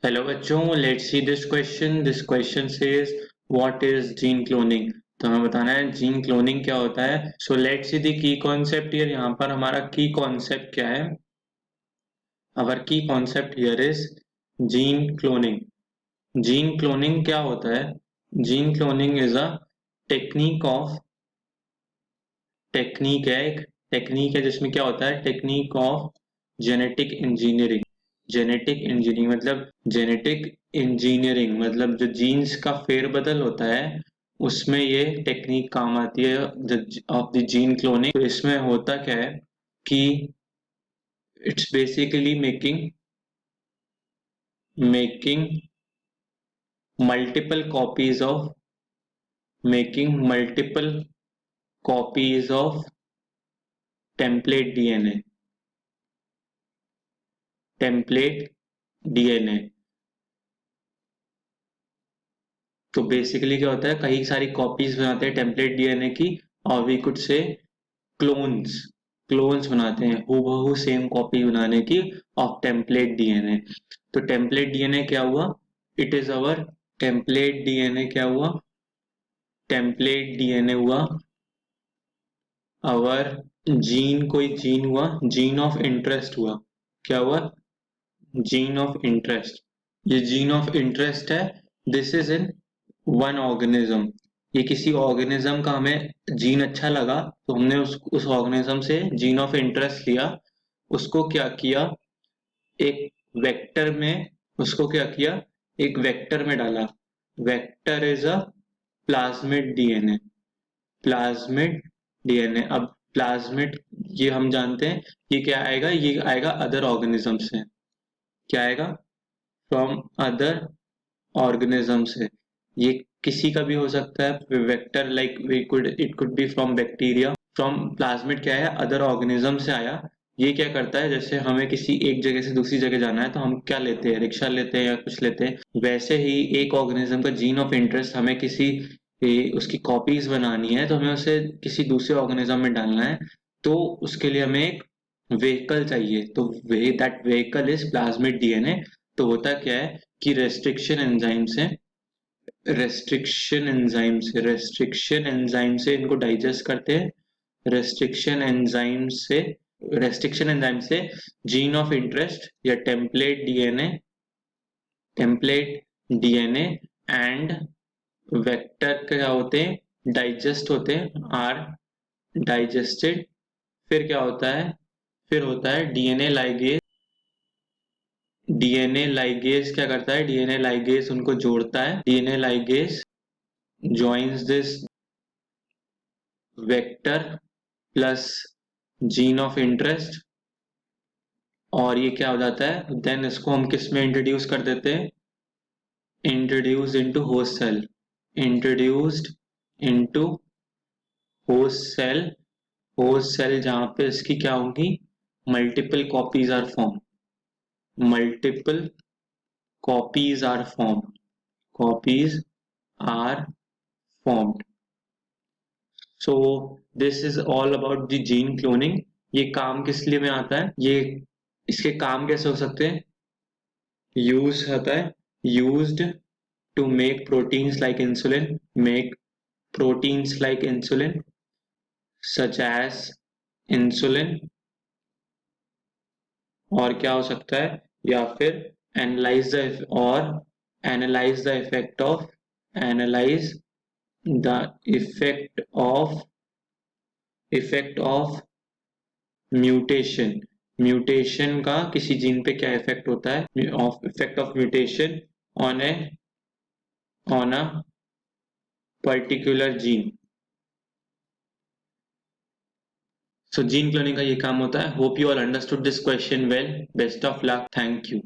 Hello बच्चों, let's see this question. This question says what is gene cloning. तो हमें बताना है जीन क्लोनिंग क्या होता है। So let's see the key concept here. यहाँ पर हमारा की कॉन्सेप्ट क्या है? अवर की concept here is gene cloning. Gene cloning क्या होता है? Gene cloning is a technique है, एक टेक्निक है जिसमें क्या होता है, technique of genetic engineering. Genetic engineering मतलब जो जीन्स का फेरबदल होता है उसमें ये टेक्निक काम आती है ऑफ द जीन क्लोनिंग। तो इसमें होता क्या है कि it's basically making multiple copies of making multiple copies of template DNA template DNA. तो बेसिकली क्या होता है, कई सारी कॉपीज बनाते हैं टेम्पलेट डीएनए की, और we could say clones clones बनाते हैं, हूबहू सेम कॉपी बनाने की ऑफ टेम्पलेट डीएनए। तो टेम्पलेट डीएनए क्या हुआ? It is our template DNA क्या हुआ? टेम्पलेट डीएनए हुआ अवर जीन, कोई जीन हुआ, जीन ऑफ इंटरेस्ट हुआ। क्या हुआ? Gene of interest. ये जीन ऑफ इंटरेस्ट है। This is in one organism. ये किसी ऑर्गेनिज्म का हमें जीन अच्छा लगा तो हमने उस ऑर्गेनिज्म से जीन ऑफ इंटरेस्ट लिया। उसको क्या किया, एक वेक्टर में उसको क्या किया, एक वेक्टर में डाला। Vector is a plasmid DNA. Plasmid DNA. अब प्लाज्मिड, ये हम जानते हैं, ये क्या आएगा, ये आएगा अदर ऑर्गेनिज्म से। क्या आएगा? फ्रॉम अदर ऑर्गेनिज्म से। ये किसी का भी हो सकता है vector, like we could it could be from bacteria. From plasmid क्या है, अदर ऑर्गेनिज्म से आया। ये क्या करता है, जैसे हमें किसी एक जगह से दूसरी जगह जाना है तो हम क्या लेते हैं, रिक्शा लेते हैं या कुछ लेते हैं। वैसे ही एक ऑर्गेनिज्म का जीन ऑफ इंटरेस्ट, हमें किसी उसकी कॉपीज बनानी है तो हमें उसे किसी दूसरे ऑर्गेनिज्म में डालना है। तो उसके लिए हमें एक व्हीकल चाहिए, तो that vehicle is plasmid DNA. तो होता क्या है कि रेस्ट्रिक्शन एंजाइम से इनको डाइजेस्ट करते हैं। रेस्ट्रिक्शन एंजाइम से रेस्ट्रिक्शन एंजाइम से जीन ऑफ इंटरेस्ट या टेम्पलेट डीएनए एंड वेक्टर क्या होते हैं, डाइजेस्ट होते हैं, आर डाइजेस्टेड। फिर क्या होता है, फिर होता है डीएनए लाइगेज। डीएनए लाइगेज क्या करता है, डीएनए लाइगेज उनको जोड़ता है। DNA ligase joins this vector plus gene of interest, और ये क्या हो जाता है, देन इसको हम किस में इंट्रोड्यूस कर देते हैं, introduce into host cell. Introduced into host cell. Host cell जहां पे इसकी क्या होंगी, multiple copies are form. Multiple copies are form copies are formed. So this is all about the gene cloning. ये काम किस लिए में आता है, ये इसके काम कैसे हो सकते हैं? यूज होता है, used to make proteins like insulin, make proteins like insulin such as insulin. और क्या हो सकता है, या फिर analyse the effect of analyse the effect of mutation. Mutation का किसी जीन पे क्या इफेक्ट होता है, effect of mutation on a particular gene. So gene cloning का ये काम होता है। Hope you all understood this question well. Best of luck, thank you.